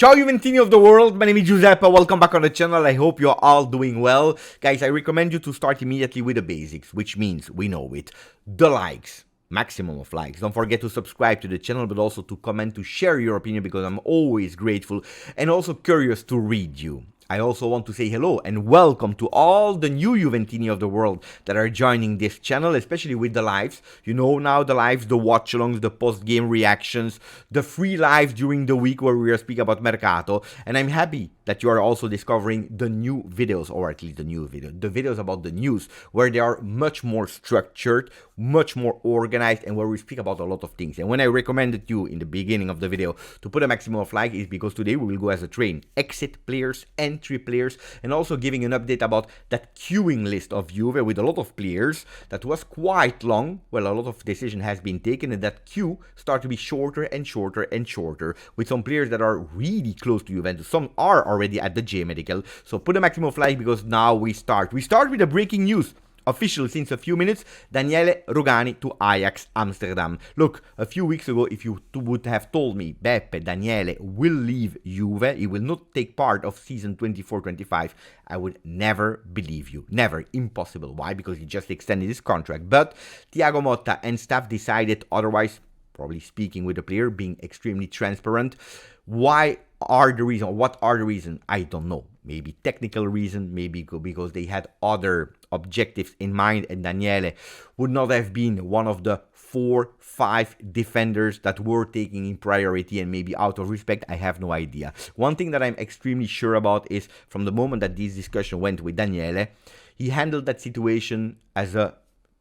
Ciao Juventini of the world, my name is Giuseppe, welcome back on the channel, I hope you're all doing well. Guys, I recommend you to start immediately with the basics, which means, we know it, the likes. Maximum of likes. Don't forget to subscribe to the channel, but also to comment, to share your opinion, because I'm always grateful and also curious to read you. I also want to say hello and welcome to all the new Juventini of the world that are joining this channel, especially with the lives. You know now the lives, the watch-alongs, the post-game reactions, the free lives during the week where we are speaking about Mercato. And I'm happy that you are also discovering the new videos, or at least the videos about the news, where they are much more structured, much more organized, and where we speak about a lot of things. And when I recommended you in the beginning of the video to put a maximum of like is because today we will go as a train, exit players, entry players, and also giving an update about that queuing list of Juve with a lot of players that was quite long. Well, a lot of decision has been taken, and that queue start to be shorter and shorter and shorter, with some players that are really close to Juventus. Some are already at the J Medical. So put a maximum of like because now we start. We start with the breaking news. Official since a few minutes, Daniele Rugani to Ajax Amsterdam. Look, a few weeks ago, if you would have told me Beppe Daniele will leave Juve, he will not take part of season 24-25, I would never believe you. Never. Impossible. Why? Because he just extended his contract. But Thiago Motta and staff decided otherwise, probably speaking with the player, being extremely transparent. What are the reasons? I don't know. Maybe technical reason, maybe because they had other objectives in mind, and Daniele would not have been one of the 4-5 defenders that were taking in priority, and maybe out of respect, I have no idea. One thing that I'm extremely sure about is from the moment that this discussion went with Daniele, he handled that situation as a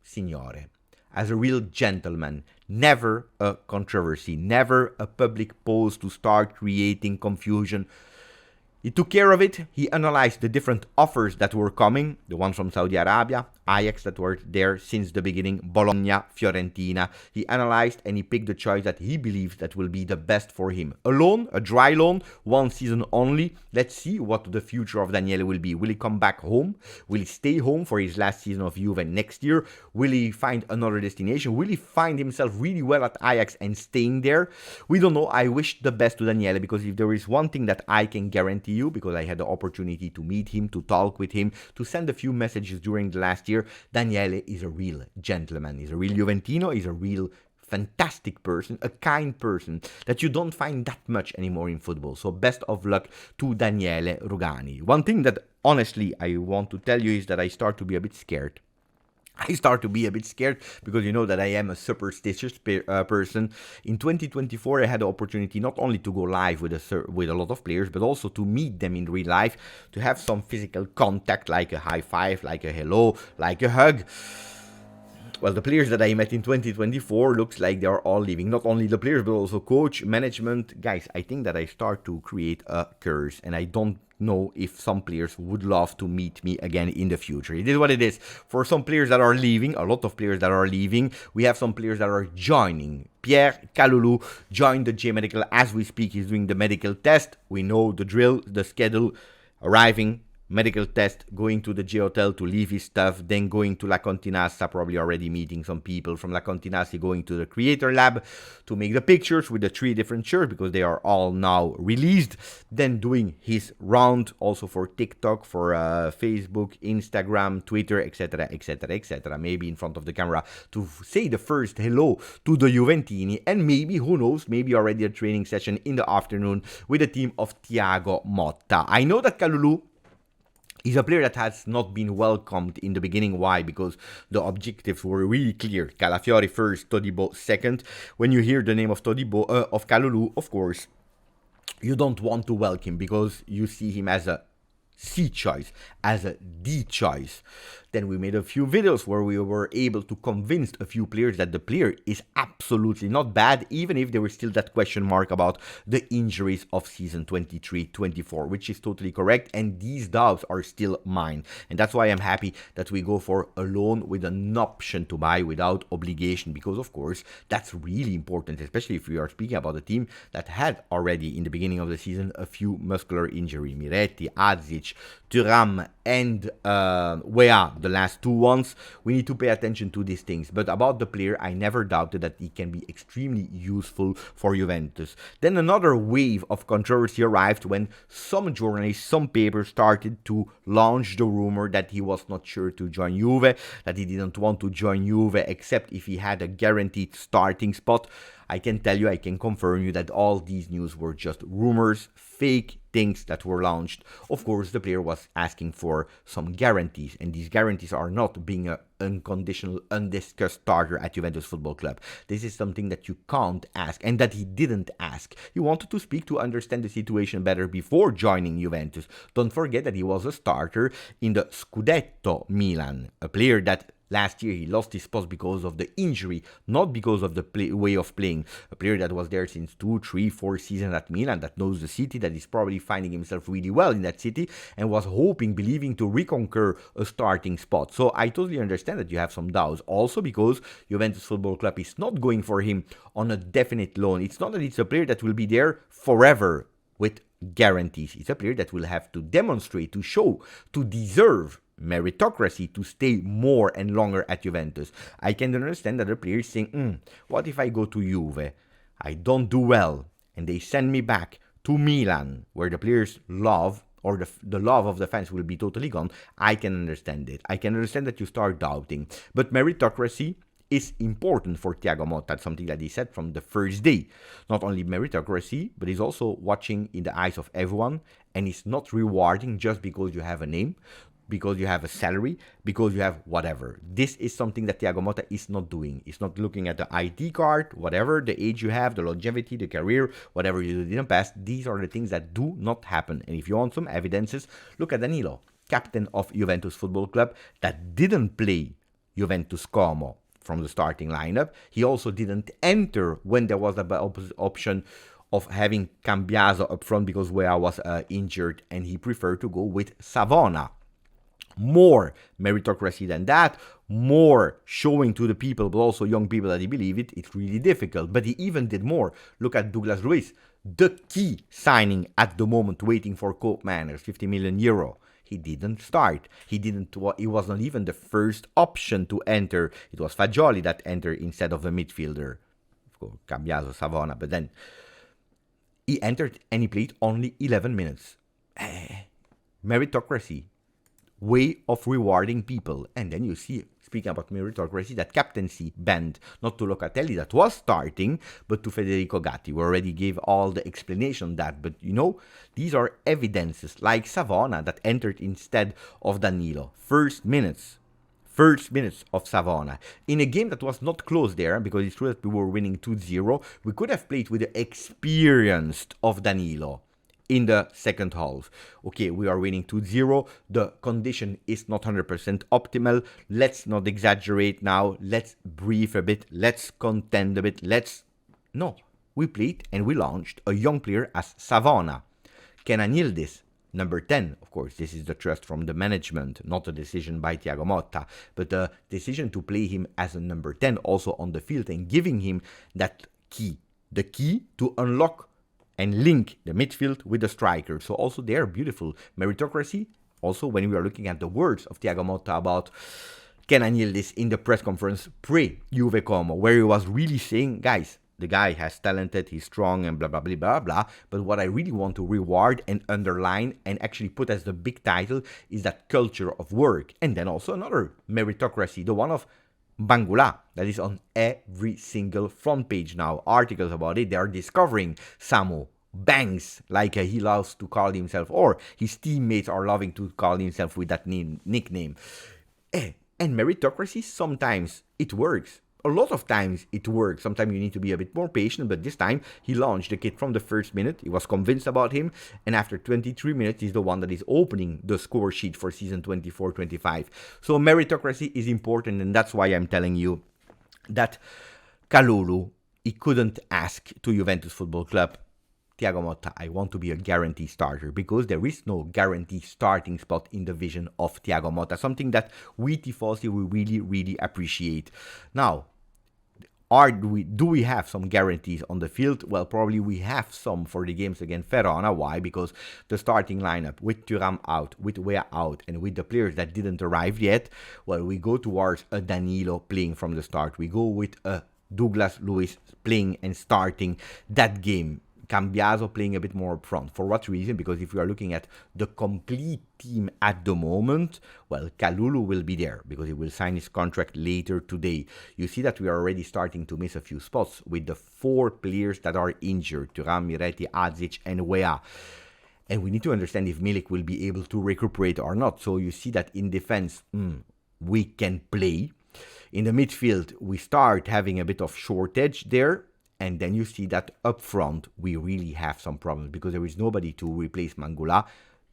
signore, as a real gentleman. Never a controversy, never a public post to start creating confusion. He took care of it. He analyzed the different offers that were coming, the ones from Saudi Arabia, Ajax that were there since the beginning, Bologna, Fiorentina. He analyzed and he picked the choice that he believes that will be the best for him. A loan, a dry loan, 1 season only. Let's see what the future of Daniele will be. Will he come back home? Will he stay home for his last season of Juve next year? Will he find another destination? Will he find himself really well at Ajax and staying there? We don't know. I wish the best to Daniele, because if there is one thing that I can guarantee you, because I had the opportunity to meet him, to talk with him, to send a few messages during the last year, Daniele is a real gentleman. He's a real Juventino. He's a real fantastic person, a kind person that you don't find that much anymore in football. So best of luck to Daniele Rugani. One thing that honestly I want to tell you is that I start to be a bit scared. Because you know that I am a superstitious person. In 2024, I had the opportunity not only to go live with a lot of players, but also to meet them in real life, to have some physical contact, like a high five, like a hello, like a hug. Well, the players that I met in 2024 looks like they are all leaving. Not only the players, but also coach, management. Guys, I think that I start to create a curse, and I don't know if some players would love to meet me again in the future. It is what it is. For some players that are leaving, a lot of players that are leaving, we have some players that are joining. Pierre Kalulu joined the J Medical as we speak. He's doing the medical test. We know the drill, the schedule, arriving, medical test, going to the J Hotel to leave his stuff, then going to La Continassa, probably already meeting some people from La Continassa, going to the Creator Lab to make the pictures with the 3 different shirts, because they are all now released, then doing his round also for TikTok, for Facebook, Instagram, Twitter, etc, etc, etc, maybe in front of the camera to say the first hello to the Juventini, and maybe, who knows, maybe already a training session in the afternoon with the team of Thiago Motta. I know that Kalulu he's a player that has not been welcomed in the beginning. Why? Because the objectives were really clear. Calafiori first, Todibo second. When you hear the name of Kalulu, of course, you don't want to welcome him because you see him as a C choice, as a D choice. Then we made a few videos where we were able to convince a few players that the player is absolutely not bad, even if there was still that question mark about the injuries of season 23-24, which is totally correct, and these doubts are still mine. And that's why I'm happy that we go for a loan with an option to buy without obligation, because of course that's really important, especially if we are speaking about a team that had already in the beginning of the season a few muscular injuries. Miretti, Adzic, Vlahovic, Thuram, and Weah, the last two ones. We need to pay attention to these things. But about the player, I never doubted that he can be extremely useful for Juventus. Then another wave of controversy arrived when some journalists, some papers started to launch the rumor that he was not sure to join Juve, that he didn't want to join Juve except if he had a guaranteed starting spot. I can tell you, I can confirm you that all these news were just rumors, fake things that were launched. Of course, the player was asking for some guarantees, and these guarantees are not being an unconditional, undiscussed starter at Juventus Football Club. This is something that you can't ask, and that he didn't ask. He wanted to speak to understand the situation better before joining Juventus. Don't forget that he was a starter in the Scudetto Milan, a player that last year he lost his spot because of the injury, not because of the way of playing. A player that was there since 2, 3, 4 seasons at Milan, that knows the city, that is probably finding himself really well in that city, and was hoping, believing to reconquer a starting spot. So I totally understand that you have some doubts. Also because Juventus Football Club is not going for him on a definite loan. It's not that it's a player that will be there forever with guarantees. It's a player that will have to demonstrate, to show, to deserve meritocracy to stay more and longer at Juventus. I can understand that the player is saying, what if I go to Juve? I don't do well, and they send me back to Milan, where the players love, or the love of the fans will be totally gone. I can understand it. I can understand that you start doubting. But meritocracy is important for Thiago Motta. That's something that he said from the first day. Not only meritocracy, but he's also watching in the eyes of everyone, and he's not rewarding just because you have a name, because you have a salary, because you have whatever. This is something that Thiago Motta is not doing. He's not looking at the ID card, whatever, the age you have, the longevity, the career, whatever you did in the past. These are the things that do not happen. And if you want some evidences, look at Danilo, captain of Juventus Football Club, that didn't play Juventus Como from the starting lineup. He also didn't enter when there was the option of having Cambiaso up front because Weah was injured, and he preferred to go with Savona. More meritocracy than that, more showing to the people, but also young people, that he believe it. It's really difficult. But he even did more. Look at Douglas Luiz, the key signing at the moment, waiting for Cope Manners, 50 million euro. He didn't start. He was not even the first option to enter. It was Fagioli that entered instead of a midfielder. Of course, Cambiaso, Savona. But then he entered and he played only 11 minutes. Meritocracy. Way of rewarding people. And then you see, speaking about meritocracy, that captaincy bent not to Locatelli that was starting, but to Federico Gatti. We already gave all the explanation on that, but you know, these are evidences, like Savona that entered instead of Danilo. First minutes of Savona in a game that was not close there, because it's true that we were winning 2-0. We could have played with the experienced of Danilo in the second half. Okay, we are winning 2-0. The condition is not 100% optimal. Let's not exaggerate now. Let's breathe a bit. Let's contend a bit. No, we played and we launched a young player as Savona. Kenan Yildiz, number 10. Of course, this is the trust from the management, not a decision by Thiago Motta, but a decision to play him as a number 10 also on the field and giving him that key. The key to unlock and link the midfield with the striker. So also there, beautiful meritocracy. Also, when we are looking at the words of Thiago Motta about Kenan Yildiz in the press conference pre-Juve Como, where he was really saying, guys, the guy has talented, he's strong, and blah, blah, blah, blah, blah. But what I really want to reward and underline and actually put as the big title is that culture of work. And then also another meritocracy, the one of Bangula, that is on every single front page now. Articles about it. They are discovering Samu Banks, like he loves to call himself, or his teammates are loving to call himself with that nickname. And meritocracy, sometimes it works. A lot of times it works. Sometimes you need to be a bit more patient, but this time he launched the kid from the first minute. He was convinced about him, and after 23 minutes, he's the one that is opening the score sheet for season 24-25. So meritocracy is important, and that's why I'm telling you that Kalulu, he couldn't ask to Juventus Football Club, Thiago Motta, I want to be a guarantee starter, because there is no guarantee starting spot in the vision of Thiago Motta, something that we Tifosi will really, really appreciate. Now, Do we have some guarantees on the field? Well, probably we have some for the games against Verona. Why? Because the starting lineup with Thuram out, with Wea out, and with the players that didn't arrive yet, well, we go towards a Danilo playing from the start. We go with a Douglas Luiz playing and starting that game. Cambiaso playing a bit more up front. For what reason? Because if we are looking at the complete team at the moment, well, Kalulu will be there because he will sign his contract later today. You see that we are already starting to miss a few spots with the 4 players that are injured, Thuram, Miretti, Azic, and Wea. And we need to understand if Milik will be able to recuperate or not. So you see that in defense, we can play. In the midfield, we start having a bit of shortage there. And then you see that up front, we really have some problems because there is nobody to replace Mangula,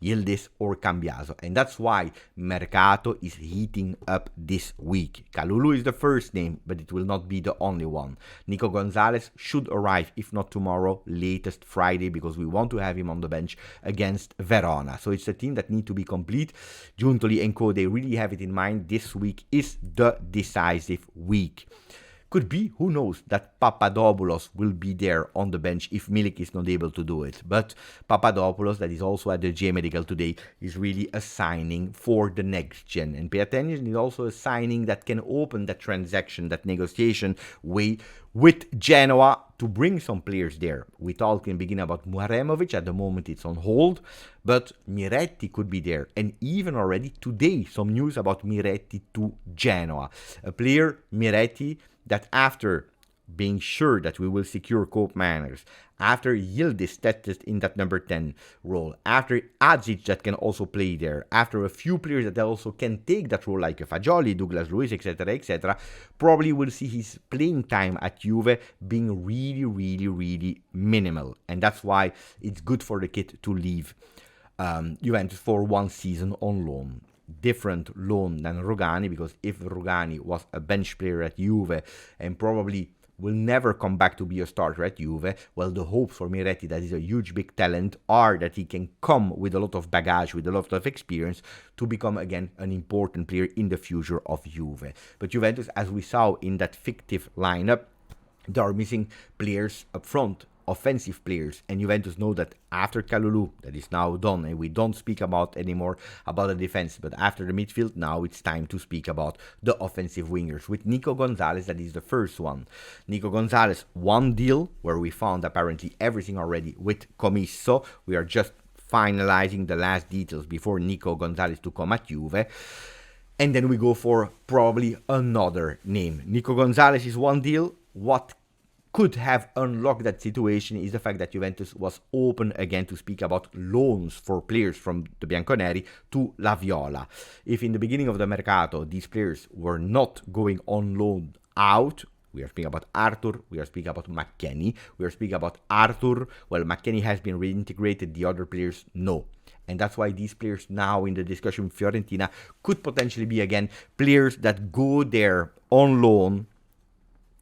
Yildiz, or Cambiaso. And that's why Mercato is heating up this week. Kalulu is the first name, but it will not be the only one. Nico Gonzalez should arrive, if not tomorrow, latest Friday, because we want to have him on the bench against Verona. So it's a team that needs to be complete. Giuntoli and co, they really have it in mind. This week is the decisive week. Could be, who knows, that Papadopoulos will be there on the bench if Milik is not able to do it. But Papadopoulos, that is also at the J Medical today, is really a signing for the next gen. And pay attention, is also a signing that can open that transaction, that negotiation way with Genoa to bring some players there. We talked in the beginning about Muharemovic. At the moment it's on hold, but Miretti could be there. And even already today, some news about Miretti to Genoa. A player, Miretti, that after being sure that we will secure Cope Manners, after Yildiz tested in that number 10 role, after Azic that can also play there, after a few players that also can take that role like Fagioli, Douglas Luiz, etc., probably will see his playing time at Juve being really, really, really minimal. And that's why it's good for the kid to leave Juventus for 1 season on loan. Different loan than Rugani, because if Rugani was a bench player at Juve and probably will never come back to be a starter at Juve, well, the hopes for Miretti, that is a huge big talent, are that he can come with a lot of baggage, with a lot of experience to become again an important player in the future of Juve. But Juventus, as we saw in that fictive lineup, they are missing players up front, offensive players, and Juventus know that after Kalulu, that is now done, and we don't speak about anymore about the defense, but after the midfield, now it's time to speak about the offensive wingers. With Nico Gonzalez, that is the first one. Nico Gonzalez, one deal where we found apparently everything already with Commisso. We are just finalizing the last details before Nico Gonzalez to come at Juve. And then we go for probably another name. Nico Gonzalez is one deal. What could have unlocked that situation is the fact that Juventus was open again to speak about loans for players from the Bianconeri to La Viola. If in the beginning of the Mercato these players were not going on loan out, we are speaking about Arthur, we are speaking about McKennie, we are speaking about Arthur, well, McKennie has been reintegrated, the other players no. And that's why these players now in the discussion with Fiorentina could potentially be again players that go there on loan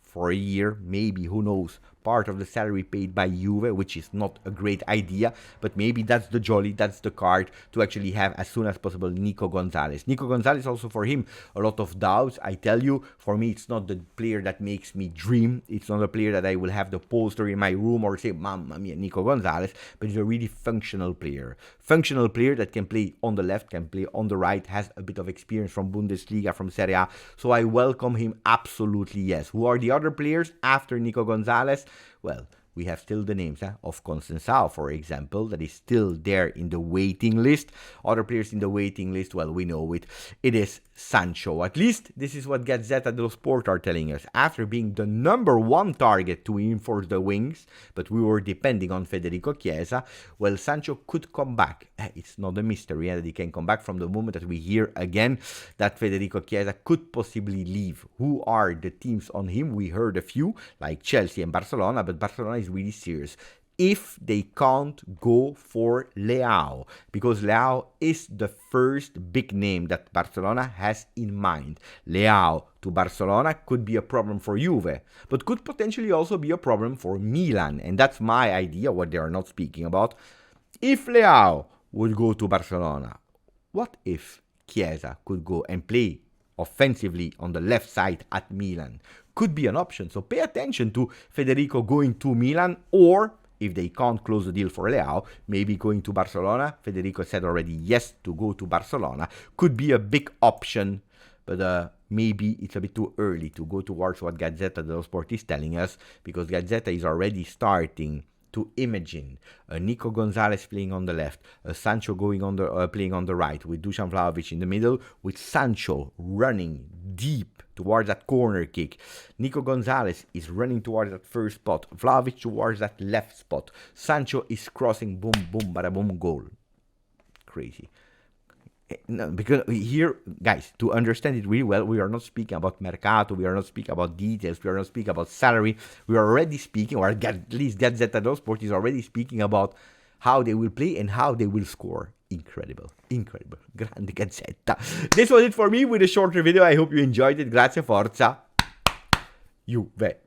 for a year, maybe, who knows, part of the salary paid by Juve, which is not a great idea, but maybe that's the jolly, that's the card to actually have as soon as possible Nico Gonzalez. Nico Gonzalez also for him, a lot of doubts. I tell you, for me, it's not the player that makes me dream. It's not a player that I will have the poster in my room or say, Mamma mia, Nico Gonzalez, but he's a really functional player. Functional player that can play on the left, can play on the right, has a bit of experience from Bundesliga, from Serie A, so I welcome him absolutely, yes. Who are the other players after Nico Gonzalez? Well, we have still the names of Conceição, for example, that is still there in the waiting list. Other players in the waiting list, well, we know it. It is Sancho. At least this is what Gazzetta dello Sport are telling us. After being the number 1 target to reinforce the wings, but we were depending on Federico Chiesa, well, Sancho could come back. It's not a mystery that he can come back from the moment that we hear again that Federico Chiesa could possibly leave. Who are the teams on him? We heard a few, like Chelsea and Barcelona, but Barcelona is really serious if they can't go for Leao, because Leao is the first big name that Barcelona has in mind. Leao to Barcelona could be a problem for Juve, but could potentially also be a problem for Milan, and that's my idea, what they are not speaking about. If Leao would go to Barcelona, what if Chiesa could go and play offensively on the left side at Milan? could be an option. So pay attention to Federico going to Milan, or if they can't close the deal for Leao, maybe going to Barcelona. Federico said already yes to go to Barcelona. Could be a big option, but maybe it's a bit too early to go towards what Gazzetta dello Sport is telling us, because Gazzetta is already starting to imagine Nico Gonzalez playing on the left, Sancho going on the playing on the right, with Dusan Vlahovic in the middle, with Sancho running deep towards that corner kick. Nico Gonzalez is running towards that first spot, Vlahovic towards that left spot. Sancho is crossing, boom, boom, bada boom, goal. Crazy. No, because here, guys, to understand it really well, we are not speaking about Mercato, we are not speaking about details, we are not speaking about salary, we are already speaking, or at least Gazzetta dello Sport is already speaking about how they will play and how they will score. Incredible, incredible, grande Gazzetta. This was it for me with a shorter video. I hope you enjoyed it. Grazie, forza, Juve.